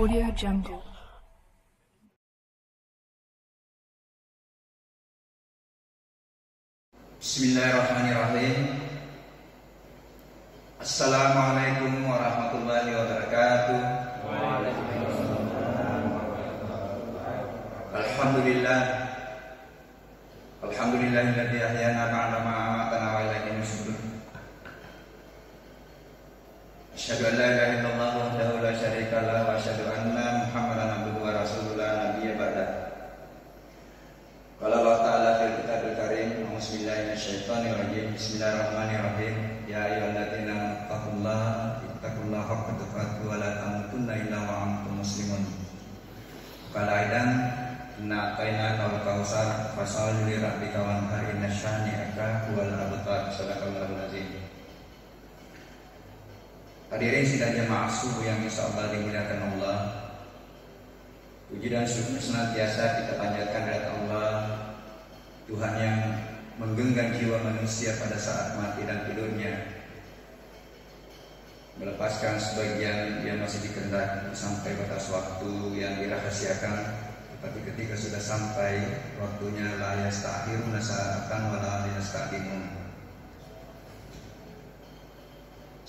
Audio Jungle. Bismillahirrahmanirrahim. Assalamualaikum warahmatullahi wabarakatuh. Alhamdulillah. Alhamdulillahilladzi ahyana ba'da ma amatana wa ilaihi nusyur. Asyhadu an la ilaha illallah wahdahu la syarika lah wa asyhadu anna Muhammadan abduhu wa rasuluhu la nabiyya ba'da. Qala Allah Ta'ala fil kitabil karim, a'udzubillahi minasyaitonir rajim. Bismillahirrahmanirrahim. Ya ayyuhalladzina ittaqullaha haqqa tuqatih wa la tamutunna illa wa antum muslimun. Qala aidan inna a'tainaka al-kautsar fasholli li rabbika wanhar inna syani'aka huwal abtar. Shadaqallahul azim. Hadirin sidang jemaah subuh yang insyaallah dimuliakan Allah. Puji dan syukur senantiasa kita panjatkan kepada Allah, Tuhan yang menggenggam jiwa manusia pada saat mati dan tidurnya, melepaskan sebagian yang masih dikehendaki sampai batas waktu yang dirahasiakan. Tetapi ketika sudah sampai waktunya, la yasta'khiruna sa'atan wa la yastaqdimun.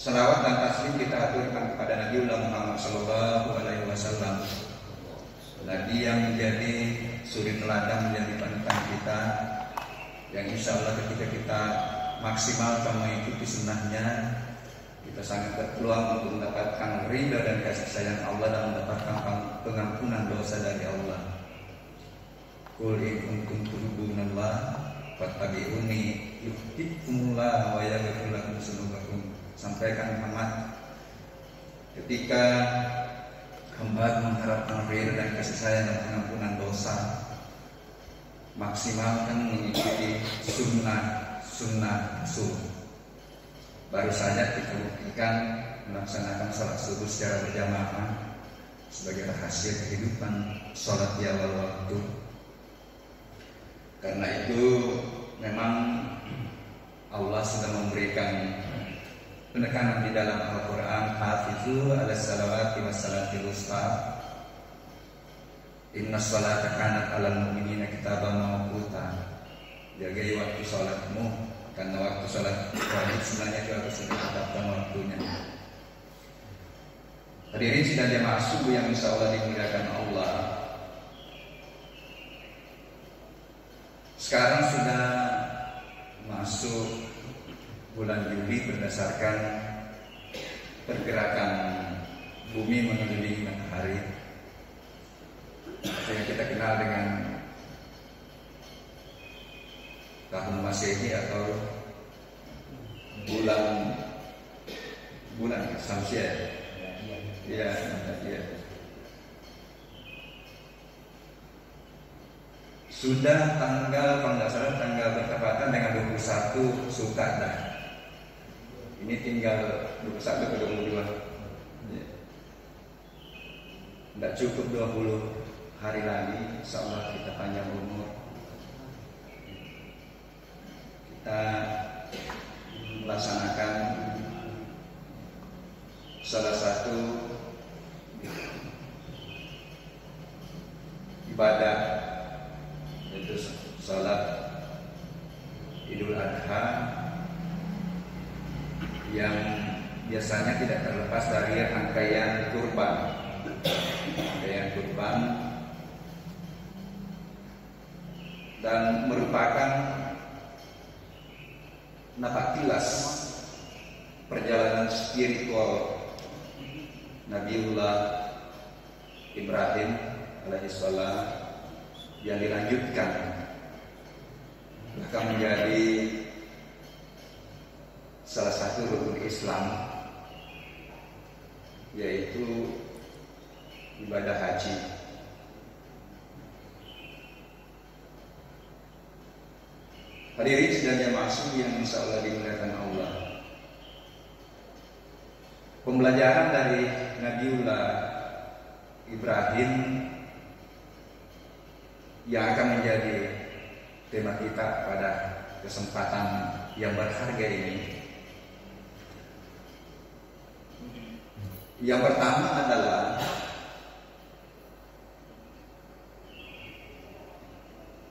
Salawat dan taslim kita aturkan kepada Nabiullah Muhammad sallallahu alaihi wasallam, Nabi yang menjadi suri teladan, menjadi panutan kita, yang insya Allah ketika kita maksimalkan mengikuti sunnahnya, kita sangat berpeluang untuk mendapatkan ridha dan kasih sayang Allah dan mendapatkan pengampunan dosa dari Allah. Qul in kuntum tuhibbunallah fattabi'uni yuhibbukumullah wa yaghfir lakum dzunubakum. Sampaikan Muhammad, ketika hamba mengharapkan ridha dan kasih sayang dan pengampunan dosa, maksimalkan mengikuti sunnah Rasul. Baru saja kita buktikan melaksanakan salat subuh secara berjamaah sebagai rahasia kehidupan salat di awal waktu. Karena itu memang Allah sudah memberikan penekanan di dalam Al-Quran, hafizu ala salawati wa salatil wusta, inna sholata kanat alal mu'minina kitaban mawquta. Jagai waktu sholatmu, karena waktu sholat wajib sebenarnya juga sudah ditetapkan waktunya. Hadirin sidang jemaah subuh yang insyaallah dimuliakan Allah, sekarang sudah masuk bulan Juli berdasarkan pergerakan bumi mengelilingi matahari, apa yang kita kenal dengan tahun Masehi atau bulan Syamsiah. Ya. Sudah tanggal pendaftaran, tanggal bertepatan dengan 21 Zulqa'dah. Ini tinggal 21 ke 22. Tidak cukup 20 hari lagi, insyaallah kita panjang umur. Kita melaksanakan salah satu ibadah, yaitu salat Idul Adha, yang biasanya tidak terlepas dari rangkaian kurban dan merupakan napaktilas perjalanan spiritual Nabiullah Ibrahim alaihissalam yang dilanjutkan bahkan menjadi salah satu rukun Islam, yaitu ibadah haji. Hadirin sidang jemaah yang insyaallah dimuliakan Allah, pembelajaran dari Nabiullah Ibrahim yang akan menjadi tema kita pada kesempatan yang berharga ini. Yang pertama adalah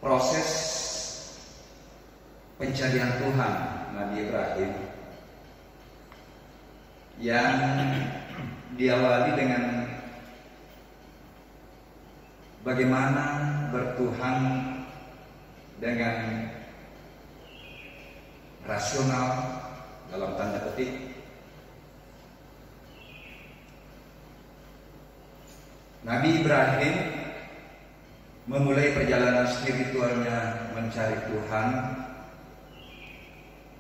proses pencarian Tuhan Nabi Ibrahim yang diawali dengan bagaimana bertuhan dengan rasional dalam tanda petik. Nabi Ibrahim memulai perjalanan spiritualnya mencari Tuhan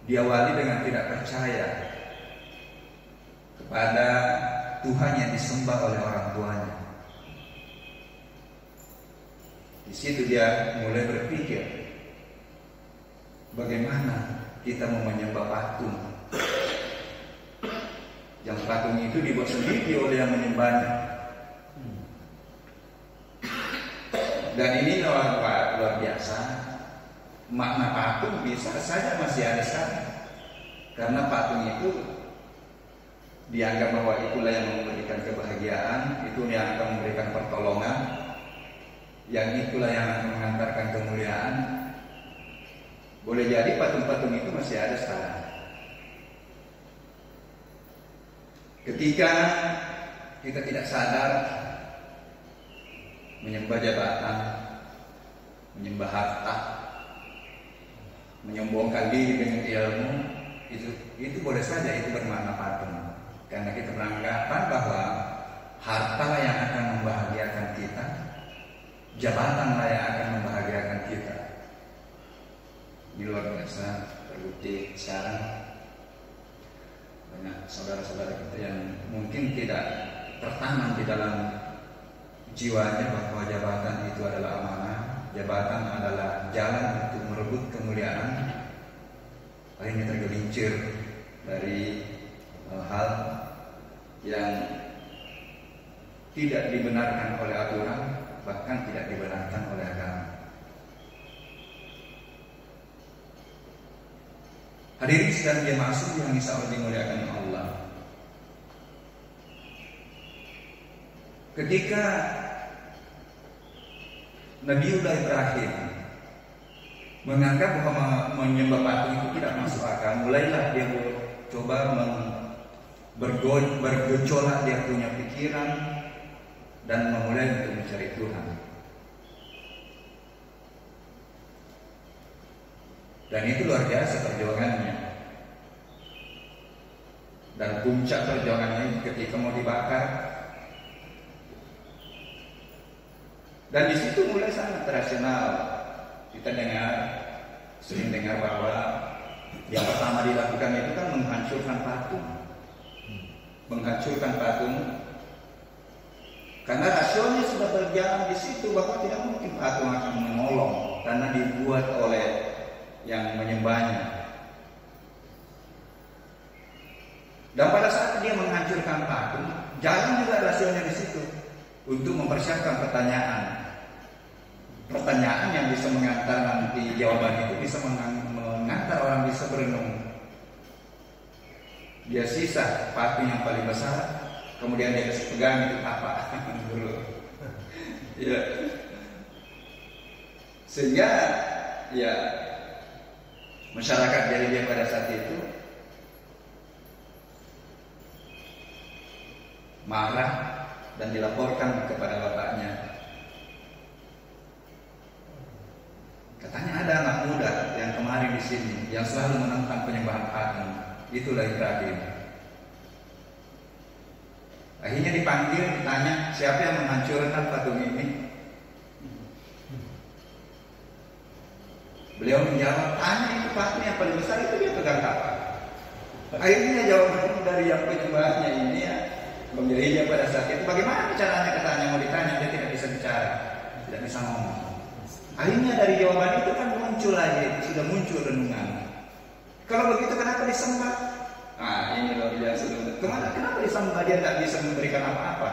diawali dengan tidak percaya kepada Tuhan yang disembah oleh orang tuanya. Di situ dia mulai berpikir, bagaimana kita mau menyembah patung? Yang patung itu dibuat sendiri oleh yang menyembahnya. Dan ini luar biasa. Makna patung bisa saja masih ada sekarang. Karena patung itu dianggap bahwa itulah yang memberikan kebahagiaan, itu yang akan memberikan pertolongan, yang itulah yang akan mengantarkan kemuliaan. Boleh jadi patung-patung itu masih ada sekarang. Ketika kita tidak sadar menyembah jabatan, menyembah harta, menyombongkan diri dengan ilmu, itu boleh saja itu bermakna patung. Karena kita beranggapan bahwa hartalah yang akan membahagiakan kita, jabatanlah yang akan membahagiakan kita. Di luar biasa terbukti sekarang banyak saudara-saudara kita yang mungkin tidak tertanam di dalam jiwanya bahwa jabatan itu adalah amanah, jabatan adalah jalan untuk merebut kemuliaan. Akhirnya tergelincir dari hal yang tidak dibenarkan oleh aturan, bahkan tidak dibenarkan oleh agama. Hadirin sedang dia masuk yang insya Allah dimuliakan Allah. Ketika Nabiullah Ibrahim menganggap bahwa menyembah patung itu tidak masuk akal, mulailah dia coba bergejolak dia punya pikiran dan memulai untuk mencari Tuhan. Dan itu luar biasa perjuangannya. Dan puncak perjuangannya ketika mau dibakar. Dan di situ mulai sangat rasional. Kita sering dengar bahwa yang pertama dilakukan itu kan menghancurkan patung. Menghancurkan patung. Karena rasionalnya sudah berjalan di situ bahwa tidak mungkin patung akan menolong karena dibuat oleh yang menyembahnya. Dan pada saat dia menghancurkan patung, jalan juga rasionalnya di situ untuk mempersiapkan pertanyaan yang bisa mengantar nanti jawaban itu bisa mengantar orang bisa berenung. Dia sisa patung yang paling besar, kemudian dia kasih pegang itu apa dulu. Ya. Sehingga ya masyarakat dari dia pada saat itu marah dan dilaporkan kepada bapaknya. Katanya ada anak muda yang kemarin di sini yang selalu menentang penyembahan patung. Itulah Ibrahim. Akhirnya dipanggil, ditanya siapa yang menghancurkan patung ini. Beliau menjawab, tanya itu patung yang paling besar itu dia pegang kapan. Akhirnya jawaban dari yang penyembahnya ini ya, pemilihnya pada saat itu, bagaimana caranya katanya mau ditanya, dia tidak bisa bicara, tidak bisa ngomong. Akhirnya dari jawaban itu kan muncul lagi, sudah muncul renungan. Kalau begitu kenapa disembah? Nah ini luar biasa. Kenapa disembah? Dia tidak bisa memberikan apa-apa.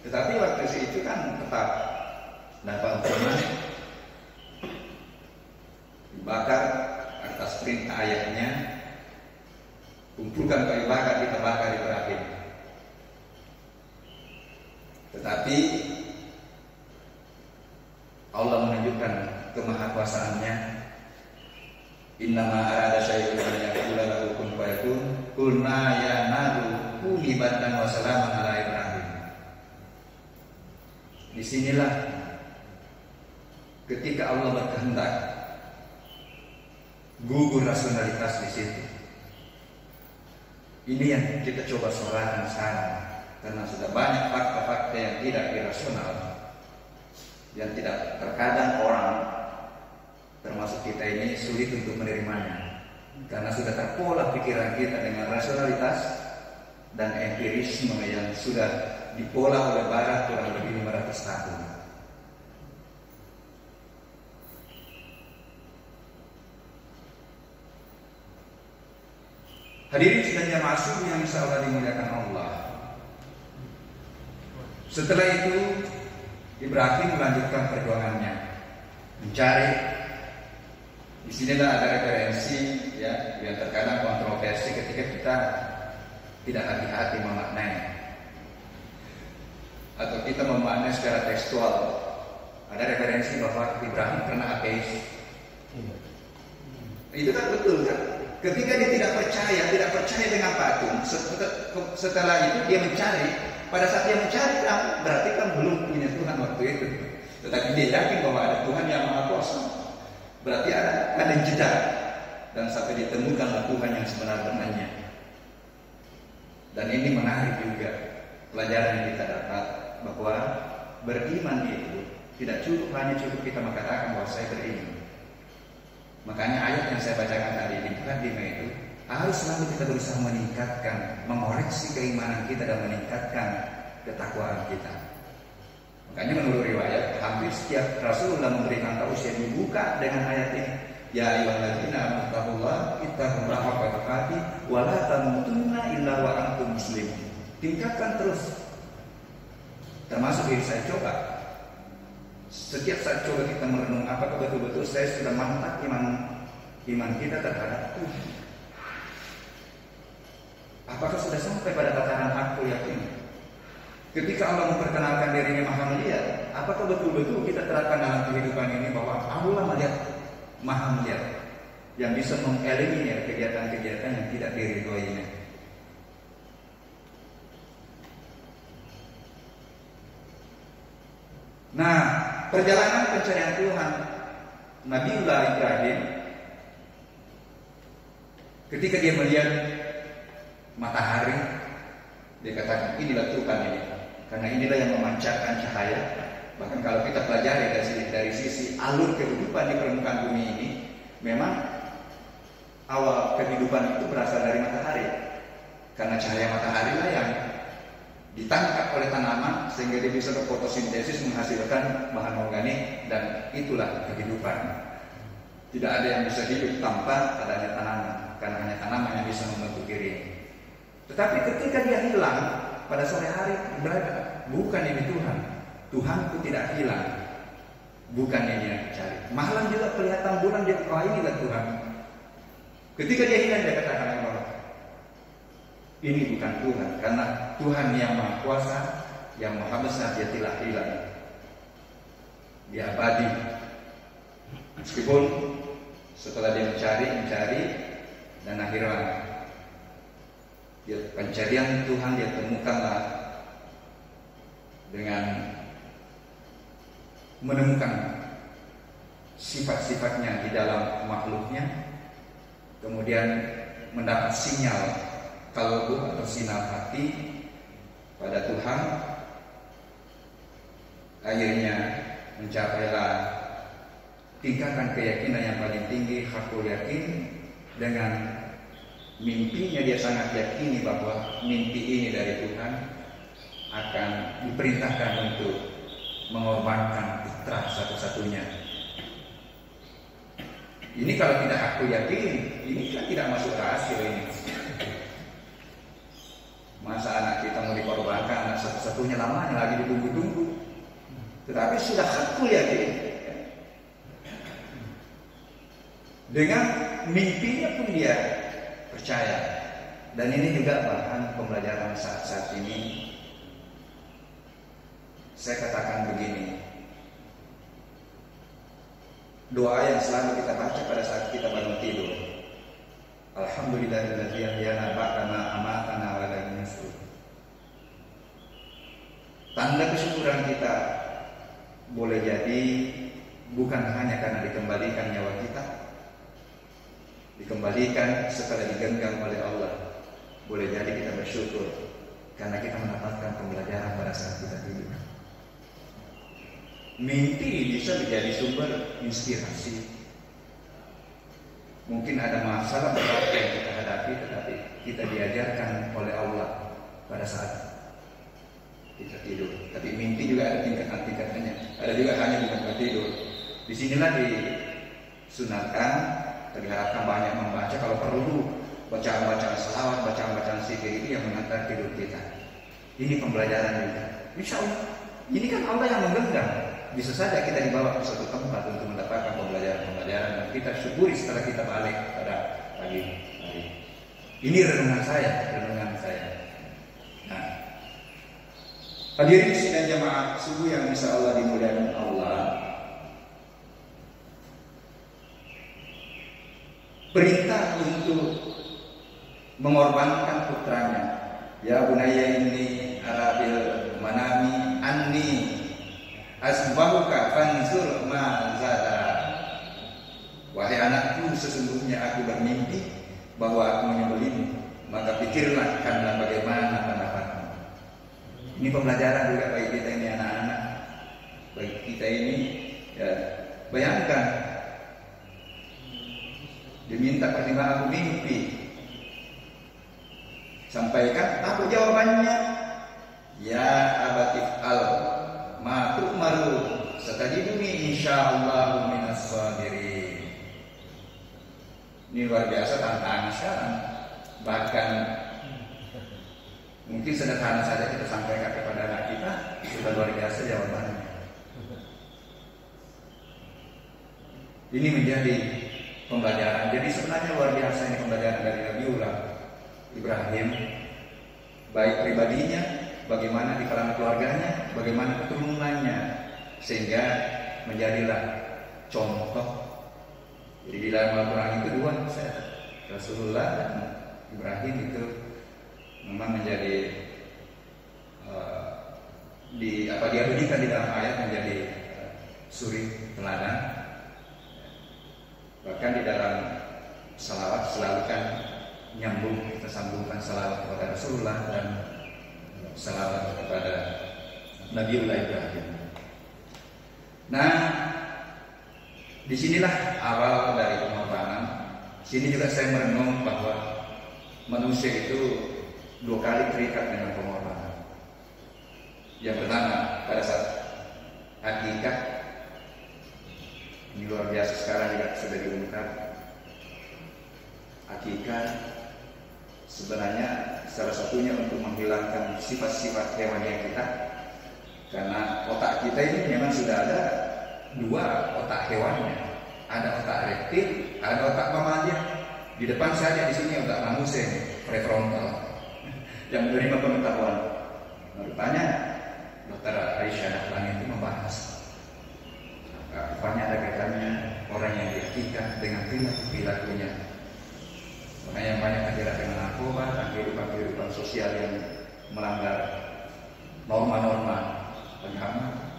Tetapi waktu itu kan tetap dapat hukuman, dibakar atas perintah ayahnya, kumpulkan kayu bakar, kita bakar Ibrahim. Tetapi Allah menunjukkan kemahakuasaannya. Innama arada syai'un an yaqula lahu kun fayakun. Qulna ya naru kuni bardan wa salaman ala Ibrahim. Disinilah ketika Allah berkehendak, gugur rasionalitas di situ. Ini yang kita coba sorakan sekarang, karena sudah banyak fakta-fakta yang tidak irasional, yang tidak terkadang orang, termasuk kita ini, sulit untuk menerimanya, karena sudah terpola pikiran kita dengan rasionalitas dan empirisme yang sudah dipola oleh Barat kurang lebih 500 tahun. Hadirin sekalian masuk yang insya Allah dimuliakan Allah. Setelah itu Ibrahim melanjutkan perjuangannya, mencari. Di sinilah ada referensi ya, yang terkadang kontroversi ketika kita tidak hati-hati memaknai, atau kita memaknai secara tekstual. Ada referensi bahwa Ibrahim pernah ateis. Itu kan betul kan? Ketika dia tidak percaya dengan patung, setelah itu dia mencari. Pada saat dia mencari kan, berarti kan belum punya Tuhan waktu itu. Tetapi dia yakin bahwa ada Tuhan yang Maha Kuasa. Berarti ada jeda, dan sampai ditemukanlah Tuhan yang sebenarnya. Dan ini menarik juga pelajaran yang kita dapat, bahwa beriman itu tidak hanya cukup kita mengatakan bahwa saya beriman. Makanya ayat yang saya bacakan tadi di mukadimah itu harus selalu kita berusaha meningkatkan, mengoreksi keimanan kita dan meningkatkan ketakwaan kita. Makanya menurut riwayat, hampir setiap Rasulullah memberikan tausiah dibuka dengan ayat ini. Ya ayyuhalladzina amanu taqullaha haqqa tuqatih wa la tamutunna illa wa antum muslimun. Tingkatkan terus. Termasuk diri saya coba. Setiap saat coba kita merenung, apakah betul-betul saya sudah mantap iman kita terhadap Tuhan? Apakah sudah sampai pada tataran aku yakin? Ketika Allah memperkenalkan dirinya Maha Melihat, apakah betul-betul kita terapkan dalam kehidupan ini bahwa Allah melihat, Maha Melihat, yang bisa mengeliminir kegiatan-kegiatan yang tidak diridhoinya? Nah, perjalanan pencarian Tuhan Nabiullah Ibrahim, ketika dia melihat matahari, dia katakan inilah Tuhan ini, karena inilah yang memancarkan cahaya. Bahkan kalau kita pelajari dari sisi alur kehidupan di permukaan bumi ini, memang awal kehidupan itu berasal dari matahari, karena cahaya matahari lah yang ditangkap oleh tanaman sehingga dia bisa berfotosintesis menghasilkan bahan organik, dan itulah kehidupan. Tidak ada yang bisa hidup tanpa adanya tanaman, karena hanya tanaman yang bisa membentuk diri. Tetapi ketika dia hilang pada sore hari, berada bukan ini Tuhan. Tuhanku tidak hilang, bukan ini yang dicari. Malam juga kelihatan bulan, dia inilah Tuhan. Ketika dia hilang, dia katakan bahwa ini bukan Tuhan, karena Tuhan yang Maha Kuasa, yang Maha Besar, dia tidak hilang, dia abadi. Meskipun setelah dia mencari dan akhirnya dia pencarian Tuhan dia temukanlah dengan menemukan sifat-sifatnya di dalam makhluknya, kemudian mendapat sinyal kalbu atau sinar hati pada Tuhan. Akhirnya mencapailah tingkatan keyakinan yang paling tinggi, hakul yakin. Dengan mimpinya dia sangat yakini bahwa mimpi ini dari Tuhan, akan diperintahkan untuk mengorbankan putra satu-satunya. Ini kalau tidak aku yakin, ini kan tidak masuk rasio ini. Masa anak kita mau dikorbankan, anak satu-satunya lamanya lagi ditunggu-tunggu. Tetapi sudah aku yakin. Dengan mimpinya pun dia percaya. Dan ini juga bahan pembelajaran saat-saat ini. Saya katakan begini, doa yang selalu kita baca pada saat kita bangun tidur. Alhamdulillahilladzi ahyana ba'da ma amatana wa la nusyur. Tanda kesyukuran kita boleh jadi bukan hanya karena dikembalikan nyawa kita, dikembalikan setelah digenggam oleh Allah. Boleh jadi kita bersyukur karena kita mendapatkan pembelajaran pada saat kita tidur. Mimpi bisa menjadi sumber inspirasi. Mungkin ada masalah berat yang kita hadapi, tetapi kita diajarkan oleh Allah pada saat kita tidur. Tapi mimpi juga ada tingkatan-tingkatannya. Ada juga hanya di tempat tidur. Disinilah disunatkan, diharapkan banyak membaca. Kalau perlu bacaan-bacaan selawat, bacaan-bacaan zikir itu yang mengantar tidur kita. Ini pembelajaran juga. Insya Allah. Ini kan Allah yang menggenggam. Bisa saja kita dibawa ke suatu tempat untuk mendapatkan pembelajaran dan kita syukuri setelah kita balik pada pagi hari. Ini renungan saya. Nah, hadirin sidang jamaah subuh yang insya Allah dimuliakan Allah. Perintah untuk mengorbankan putranya. Ya bunayya inni arabil manami anni asbahuka fanzur ma zada. Wahai anakku, sesungguhnya aku bermimpi bahwa aku menyembelihmu, maka pikirlah karena bagaimana pendapatmu. Ini pembelajaran juga bagi kita ini anak-anak, bagi kita ini ya, bayangkan diminta pertimbangan aku mimpi, sampaikan apa jawabannya? Ya abatif al ma tu'maru satajiduni insyaallah minas sabirin. Ini luar biasa tantangan sekarang. Bahkan mungkin sederhana saja kita sampaikan kepada anak kita, sudah luar biasa jawabannya. Ini menjadi pembelajaran. Jadi sebenarnya luar biasa ini pembelajaran dari Nabiullah Ibrahim, baik pribadinya, bagaimana di kalangan keluarganya, bagaimana keturunannya, sehingga menjadilah contoh. Jadi di dalam Al-Quran itu dua, Rasulullah dan Ibrahim itu memang menjadi diabadikan di dalam ayat menjadi suri teladan. Bahkan di dalam salawat selalu kan nyambung, kita sambungkan salawat kepada Rasulullah dan salawat kepada Nabiullah Ibrahim. Nah, disinilah awal dari pengorbanan. Sini juga saya merenung bahwa manusia itu dua kali terikat dengan pengorbanan. Yang pertama pada saat akikah, ini luar biasa sekarang juga sudah diungkap. Akikah sebenarnya salah satunya untuk menghilangkan sifat-sifat hewannya kita, karena otak kita ini memang sudah ada dua otak hewannya, ada otak reptil, ada otak mamalia. Di depan saja di sini otak manusia, prefrontal, yang menerima pengetahuan. Rupanya Dr. Aisyah Dahlan itu membahas rupanya ada kaitannya orang yang diakikah dengan perilakunya. Orang yang banyak terjerat dengan narkoba dan kehidupan sosial yang melanggar norma-norma agama,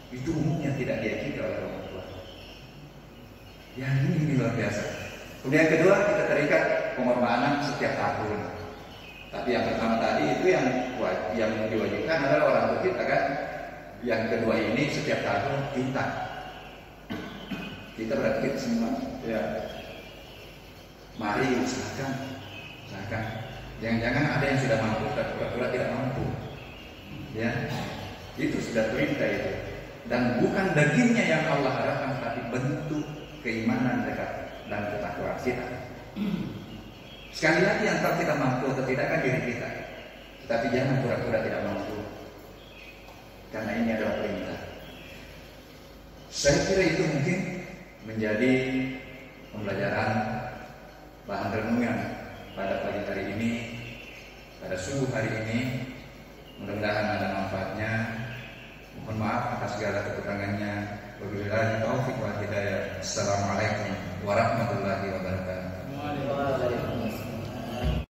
itu umumnya tidak diakikah oleh orang tua. Ya ini luar biasa. Kemudian yang kedua, kita terikat pengorbanan setiap tahun. Tapi yang pertama tadi itu yang diwajibkan adalah orang tua kita kan. Yang kedua ini setiap tahun kita berarti kita semua ya. Mari usahakan. Jangan-jangan ada yang sudah mampu dan pura-pura tidak mampu. Ya, itu sudah perintah itu. Dan bukan dagingnya yang Allah harapkan, tapi bentuk keimanan dekat dan ketakwaan kita. Sekali lagi yang tahu kita mampu atau tidak kan diri kita. Tapi jangan pura-pura tidak mampu, karena ini adalah perintah. Saya kira itu mungkin menjadi pembelajaran, bahan renungan pada pagi hari ini, pada subuh hari ini. Mudah-mudahan ada manfaatnya. Mohon maaf atas segala kekurangannya. Wabillahi taufiq wal hidayah. Assalamualaikum warahmatullahi wabarakatuh.